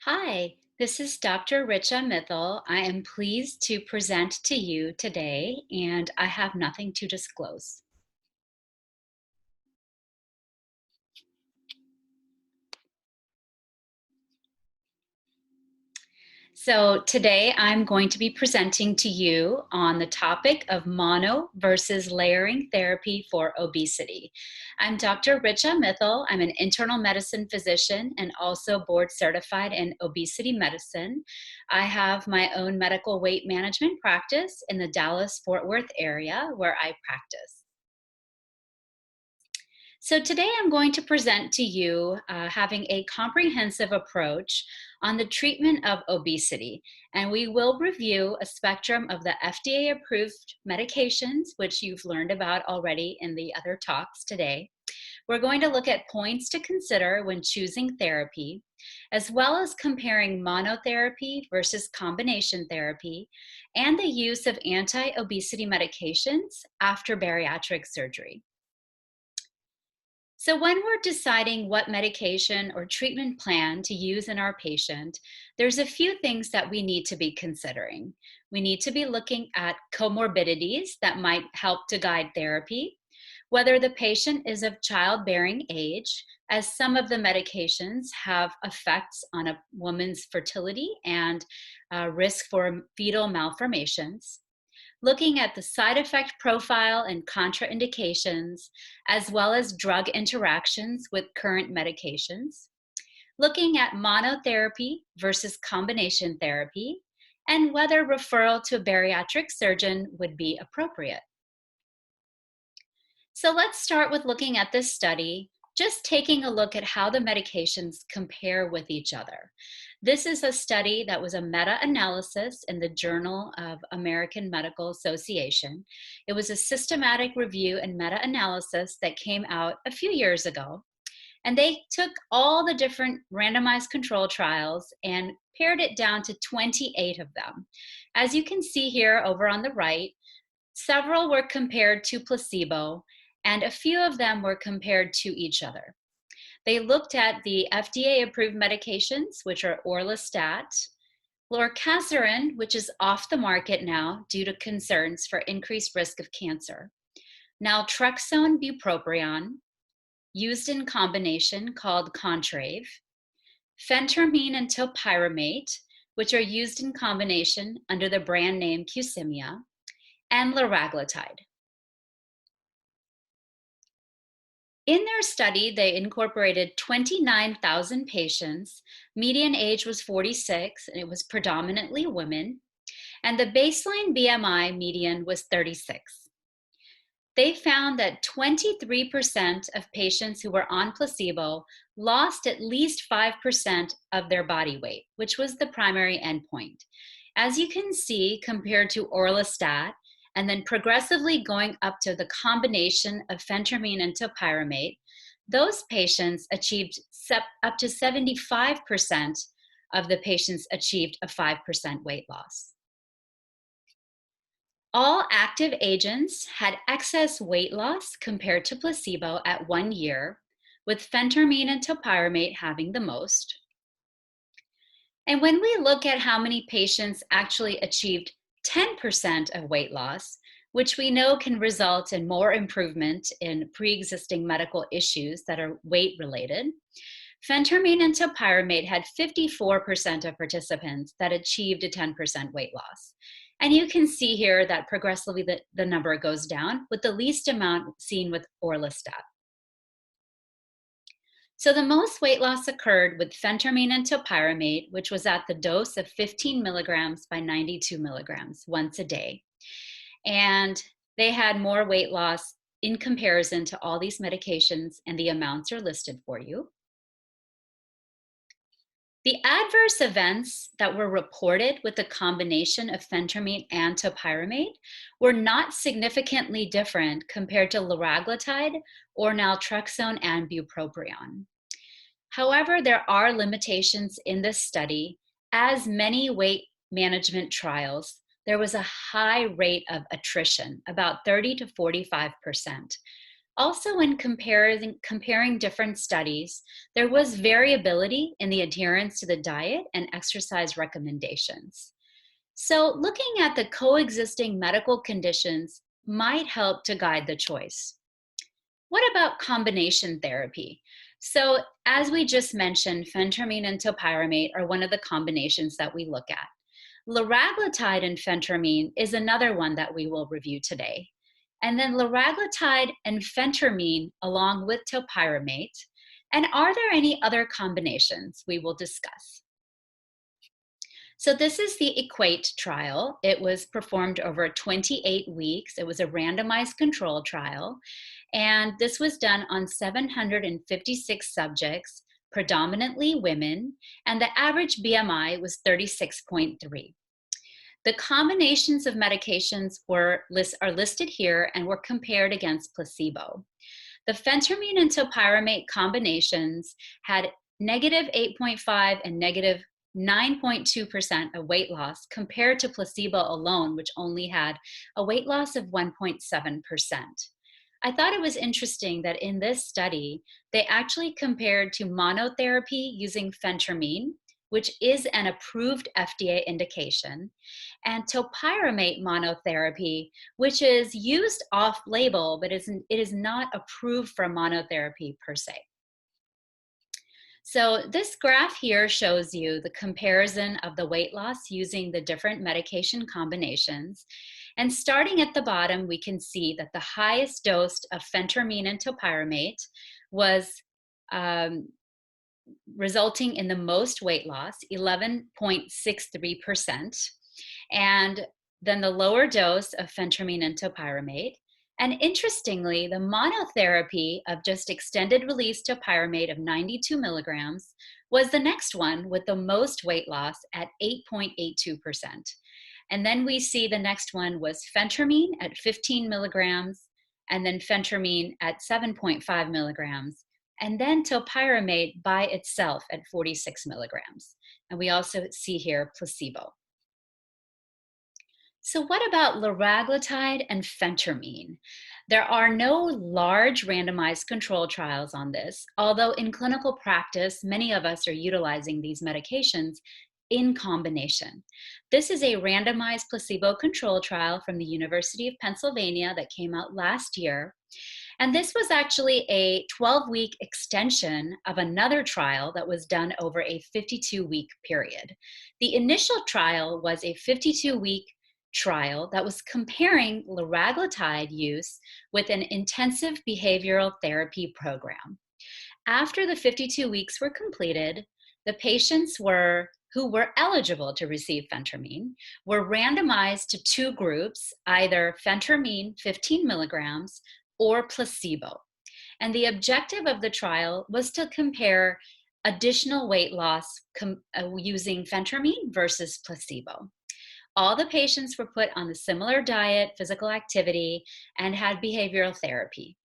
Hi, this is Dr. Richa Mittal. I am pleased to present to you today, and I have nothing to disclose. So, today I'm going to be presenting to you on the topic of mono versus layering therapy for obesity. I'm Dr. Richa Mittal. I'm an internal medicine physician and also board certified in obesity medicine. I have my own medical weight management practice in the Dallas Fort Worth area where I practice. So today I'm going to present to you having a comprehensive approach on the treatment of obesity. And we will review a spectrum of the FDA approved medications, which you've learned about already in the other talks today. We're going to look at points to consider when choosing therapy, as well as comparing monotherapy versus combination therapy, and the use of anti-obesity medications after bariatric surgery. So, when we're deciding what medication or treatment plan to use in our patient, there's a few things that we need to be considering. We need to be looking at comorbidities that might help to guide therapy, whether the patient is of childbearing age, as some of the medications have effects on a woman's fertility and risk for fetal malformations, looking at the side effect profile and contraindications, as well as drug interactions with current medications, looking at monotherapy versus combination therapy, and whether referral to a bariatric surgeon would be appropriate. So let's start with looking at this study, just taking a look at how the medications compare with each other. This is a study that was a meta-analysis in the Journal of American Medical Association. It was a systematic review and meta-analysis that came out a few years ago. And they took all the different randomized control trials and pared it down to 28 of them. As you can see here over on the right, several were compared to placebo, and a few of them were compared to each other. They looked at the FDA-approved medications, which are orlistat, lorcaserin, which is off the market now due to concerns for increased risk of cancer, naltrexone bupropion, used in combination called Contrave, phentermine and topiramate, which are used in combination under the brand name Qsymia, and liraglutide. In their study, they incorporated 29,000 patients. Median age was 46, and it was predominantly women. And the baseline BMI median was 36. They found that 23% of patients who were on placebo lost at least 5% of their body weight, which was the primary endpoint. As you can see, compared to orlistat, and then progressively going up to the combination of phentermine and topiramate, those patients achieved up to 75% of the patients achieved a 5% weight loss. All active agents had excess weight loss compared to placebo at 1 year, with phentermine and topiramate having the most. And when we look at how many patients actually achieved 10% of weight loss, which we know can result in more improvement in pre-existing medical issues that are weight related, phentermine and topiramate had 54% of participants that achieved a 10% weight loss. And you can see here that progressively the number goes down, with the least amount seen with orlistat. So the most weight loss occurred with phentermine and topiramate, which was at the dose of 15 milligrams by 92 milligrams once a day. And they had more weight loss in comparison to all these medications, and the amounts are listed for you. The adverse events that were reported with the combination of phentermine and topiramate were not significantly different compared to liraglutide or naltrexone and bupropion. However, there are limitations in this study. As many weight management trials, there was a high rate of attrition, about 30 to 45%. Also, in comparing different studies, there was variability in the adherence to the diet and exercise recommendations. So, looking at the coexisting medical conditions might help to guide the choice. What about combination therapy? So, as we just mentioned, phentermine and topiramate are one of the combinations that we look at. Liraglutide and phentermine is another one that we will review today. And then liraglutide and phentermine along with topiramate. And are there any other combinations we will discuss? So this is the EQUATE trial. It was performed over 28 weeks. It was a randomized control trial. And this was done on 756 subjects, predominantly women, and the average BMI was 36.3. The combinations of medications are listed here and were compared against placebo. The phentermine and topiramate combinations had negative 8.5 and negative 9.2% of weight loss compared to placebo alone, which only had a weight loss of 1.7%. I thought it was interesting that in this study, they actually compared to monotherapy using phentermine, which is an approved FDA indication, and topiramate monotherapy, which is used off label, but it is not approved for monotherapy per se. So this graph here shows you the comparison of the weight loss using the different medication combinations. And starting at the bottom, we can see that the highest dose of phentermine and topiramate was resulting in the most weight loss, 11.63%. And then the lower dose of phentermine and topiramate. And interestingly, the monotherapy of just extended release topiramate of 92 milligrams was the next one with the most weight loss at 8.82%. And then we see the next one was phentermine at 15 milligrams, and then phentermine at 7.5 milligrams, and then topiramate by itself at 46 milligrams. And we also see here placebo. So what about liraglutide and phentermine? There are no large randomized control trials on this, although in clinical practice, many of us are utilizing these medications in combination. This is a randomized placebo control trial from the University of Pennsylvania that came out last year. And this was actually a 12-week extension of another trial that was done over a 52-week period. The initial trial was a 52-week trial that was comparing liraglutide use with an intensive behavioral therapy program. After the 52 weeks were completed, the patients who were eligible to receive phentermine were randomized to two groups, either phentermine 15 milligrams or placebo. And the objective of the trial was to compare additional weight loss using phentermine versus placebo. All the patients were put on a similar diet, physical activity, and had behavioral therapy.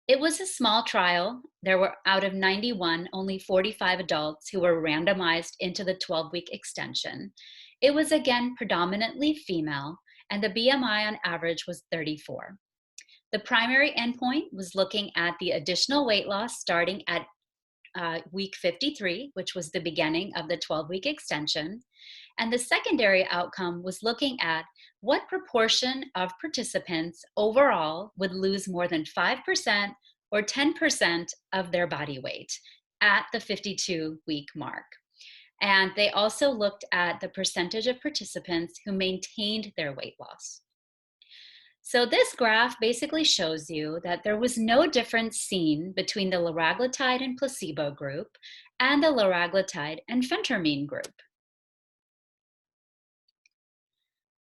It was a small trial. There were, out of 91, only 45 adults who were randomized into the 12-week extension. It was again predominantly female, and the BMI on average was 34. The primary endpoint was looking at the additional weight loss starting at week 53, which was the beginning of the 12-week extension. And the secondary outcome was looking at what proportion of participants overall would lose more than 5% or 10% of their body weight at the 52-week mark. And they also looked at the percentage of participants who maintained their weight loss. So this graph basically shows you that there was no difference seen between the liraglutide and placebo group and the liraglutide and phentermine group.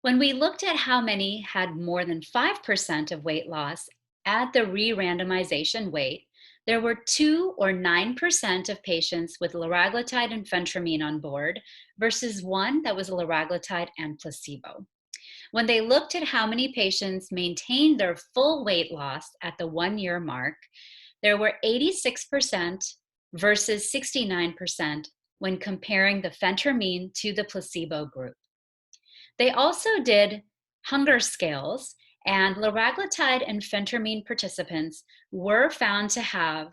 When we looked at how many had more than 5% of weight loss at the re-randomization weight, there were 2 or 9% of patients with liraglutide and phentermine on board versus 1 that was liraglutide and placebo. When they looked at how many patients maintained their full weight loss at the 1-year mark, there were 86% versus 69% when comparing the phentermine to the placebo group. They also did hunger scales, And liraglutide and phentermine participants were found to have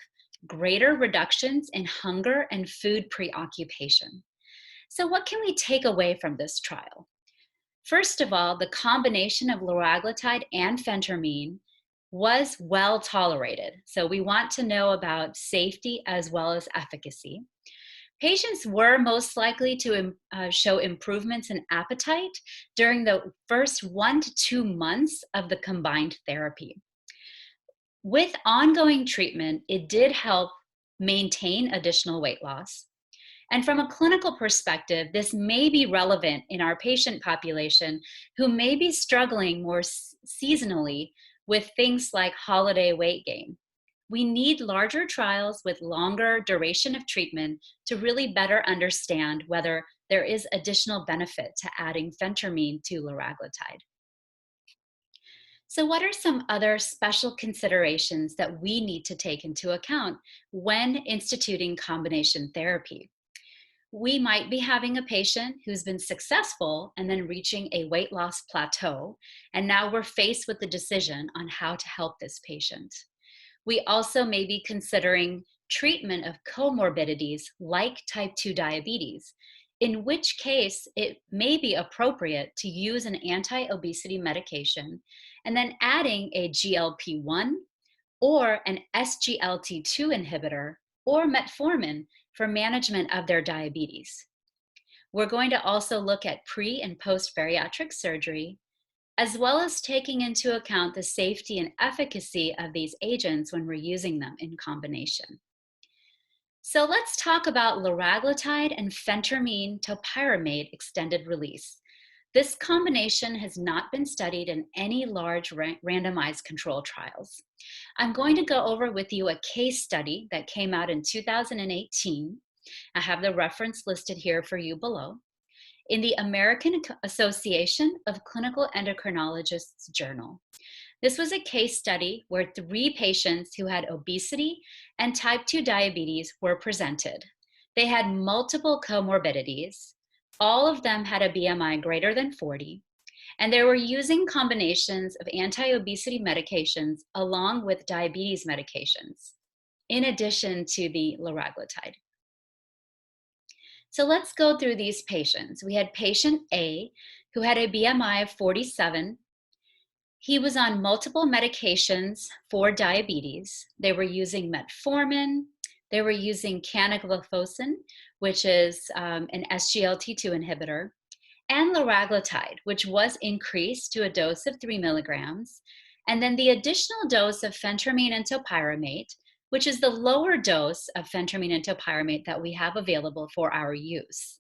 greater reductions in hunger and food preoccupation. So, what can we take away from this trial? First of all, the combination of liraglutide and phentermine was well tolerated. So, we want to know about safety as well as efficacy. Patients were most likely to show improvements in appetite during the first 1 to 2 months of the combined therapy. With ongoing treatment, it did help maintain additional weight loss. And from a clinical perspective, this may be relevant in our patient population who may be struggling more seasonally with things like holiday weight gain. We need larger trials with longer duration of treatment to really better understand whether there is additional benefit to adding phentermine to liraglutide. So, what are some other special considerations that we need to take into account when instituting combination therapy? We might be having a patient who's been successful and then reaching a weight loss plateau, and now we're faced with the decision on how to help this patient. We also may be considering treatment of comorbidities like type 2 diabetes, in which case it may be appropriate to use an anti-obesity medication and then adding a GLP-1 or an SGLT2 inhibitor or metformin for management of their diabetes. We're going to also look at pre and post bariatric surgery, as well as taking into account the safety and efficacy of these agents when we're using them in combination. So let's talk about liraglutide and phentermine topiramate extended release. This combination has not been studied in any large randomized control trials. I'm going to go over with you a case study that came out in 2018. I have the reference listed here for you below. In the American Association of Clinical Endocrinologists Journal. This was a case study where 3 patients who had obesity and type 2 diabetes were presented. They had multiple comorbidities. All of them had a BMI greater than 40, and they were using combinations of anti-obesity medications along with diabetes medications, in addition to the liraglutide. So let's go through these patients. We had patient A who had a BMI of 47. He was on multiple medications for diabetes. They were using metformin, they were using canagliflozin, which is an SGLT2 inhibitor, and liraglutide, which was increased to a dose of 3 milligrams, and then the additional dose of phentermine and topiramate, which is the lower dose of phentermine and topiramate that we have available for our use.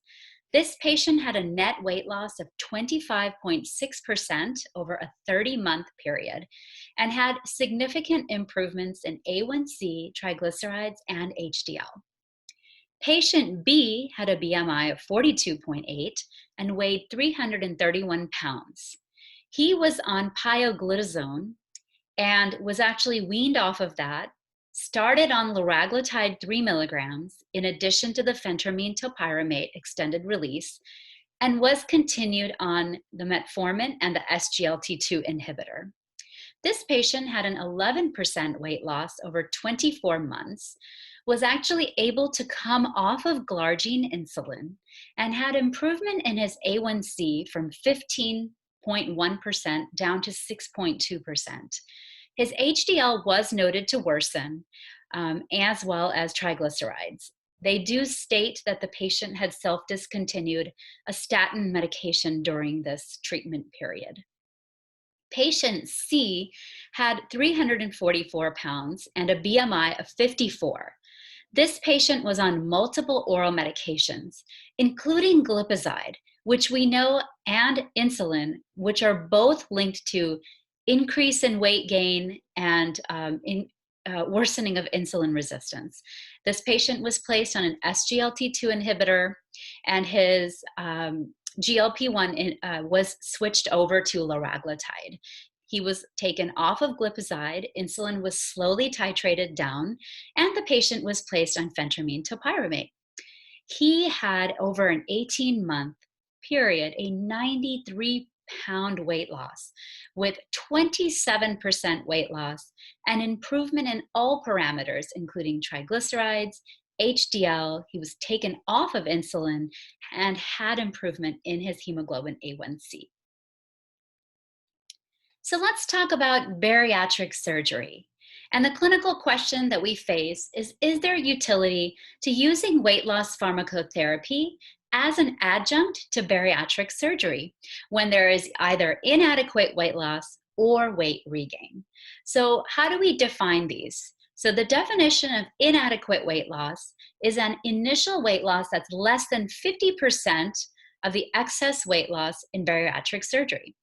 This patient had a net weight loss of 25.6% over a 30-month period and had significant improvements in A1C, triglycerides, and HDL. Patient B had a BMI of 42.8 and weighed 331 pounds. He was on pioglitazone and was actually weaned off of that, started on liraglutide 3 milligrams in addition to the phentermine topiramate extended release, and was continued on the metformin and the SGLT2 inhibitor. This patient had an 11% weight loss over 24 months, was actually able to come off of glargine insulin, and had improvement in his A1C from 15.1% down to 6.2%. His HDL was noted to worsen, as well as triglycerides. They do state that the patient had self-discontinued a statin medication during this treatment period. Patient C had 344 pounds and a BMI of 54. This patient was on multiple oral medications, including glipizide, which we know, and insulin, which are both linked to increase in weight gain and worsening of insulin resistance. This patient was placed on an SGLT2 inhibitor, and his GLP-1 was switched over to liraglutide. He was taken off of glipizide, insulin was slowly titrated down, and the patient was placed on phentermine topiramate. He had, over an 18-month period, a 93 pound weight loss with 27% weight loss and improvement in all parameters, including triglycerides, HDL. He was taken off of insulin and had improvement in his hemoglobin A1C. So let's talk about bariatric surgery. And the clinical question that we face is there utility to using weight loss pharmacotherapy as an adjunct to bariatric surgery when there is either inadequate weight loss or weight regain? So how do we define these? So the definition of inadequate weight loss is an initial weight loss that's less than 50% of the excess weight loss in bariatric surgery.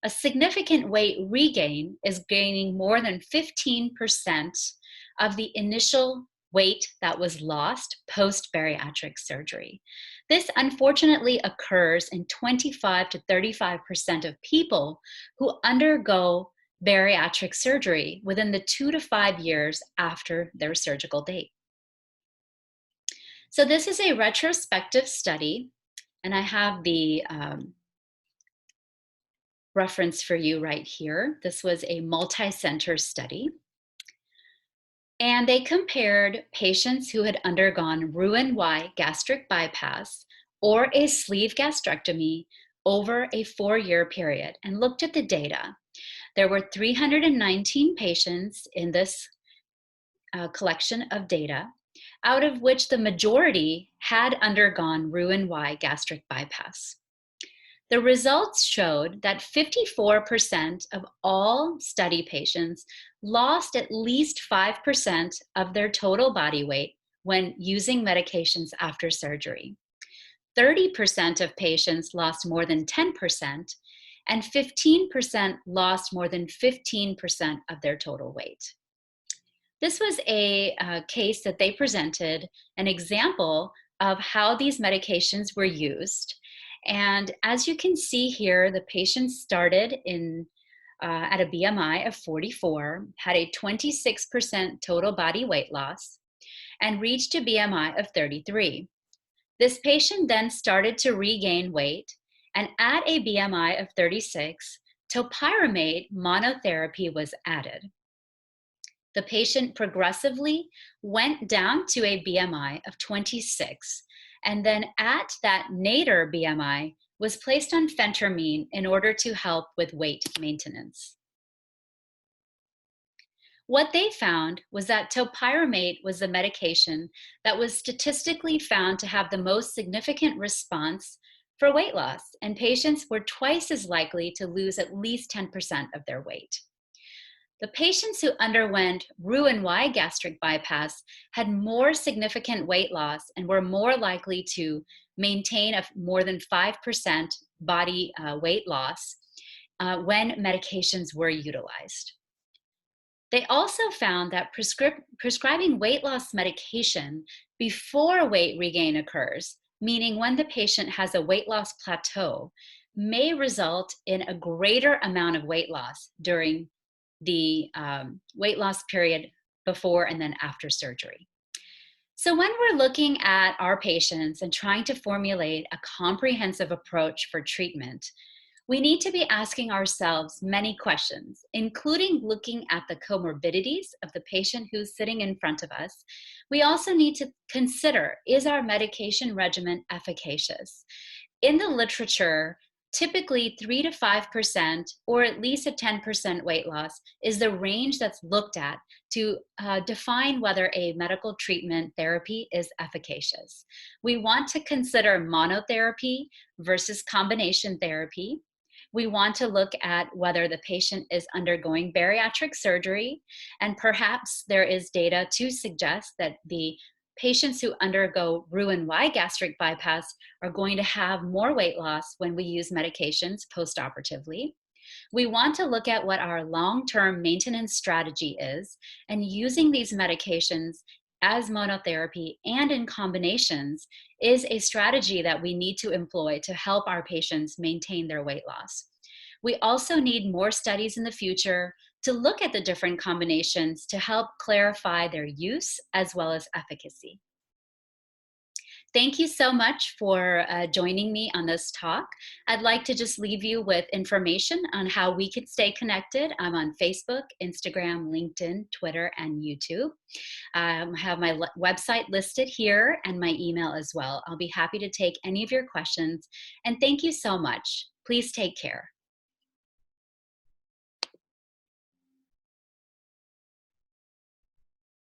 A significant weight regain is gaining more than 15% of the initial weight that was lost post bariatric surgery. This unfortunately occurs in 25 to 35% of people who undergo bariatric surgery within the 2 to 5 years after their surgical date. So this is a retrospective study, and I have the reference for you right here. This was a multi-center study. And they compared patients who had undergone Roux-en-Y gastric bypass or a sleeve gastrectomy over a 4-year period and looked at the data. There were 319 patients in this collection of data, out of which the majority had undergone Roux-en-Y gastric bypass. The results showed that 54% of all study patients lost at least 5% of their total body weight when using medications after surgery. 30% of patients lost more than 10%, and 15% lost more than 15% of their total weight. This was a case that they presented, an example of how these medications were used. And as you can see here, the patient started at a BMI of 44, had a 26% total body weight loss, and reached a BMI of 33. This patient then started to regain weight, and at a BMI of 36, topiramate monotherapy was added. The patient progressively went down to a BMI of 26, and then at that nadir BMI was placed on phentermine in order to help with weight maintenance. What they found was that topiramate was the medication that was statistically found to have the most significant response for weight loss, and patients were twice as likely to lose at least 10% of their weight. The patients who underwent Roux-en-Y gastric bypass had more significant weight loss and were more likely to maintain a more than 5% body weight loss when medications were utilized. They also found that prescribing weight loss medication before weight regain occurs, meaning when the patient has a weight loss plateau, may result in a greater amount of weight loss during the weight loss period before and then after surgery. So when we're looking at our patients and trying to formulate a comprehensive approach for treatment, we need to be asking ourselves many questions, including looking at the comorbidities of the patient who's sitting in front of us. We also need to consider, is our medication regimen efficacious? In the literature, typically 3 to 5% or at least a 10% weight loss is the range that's looked at to define whether a medical treatment therapy is efficacious. We want to consider monotherapy versus combination therapy. We want to look at whether the patient is undergoing bariatric surgery, and perhaps there is data to suggest that the patients who undergo Roux-en-Y gastric bypass are going to have more weight loss when we use medications postoperatively. We want to look at what our long-term maintenance strategy is, and using these medications as monotherapy and in combinations is a strategy that we need to employ to help our patients maintain their weight loss. We also need more studies in the future to look at the different combinations to help clarify their use as well as efficacy. Thank you so much for joining me on this talk. I'd like to just leave you with information on how we could stay connected. I'm on Facebook, Instagram, LinkedIn, Twitter, and YouTube. I have my website listed here and my email as well. I'll be happy to take any of your questions. And thank you so much. Please take care.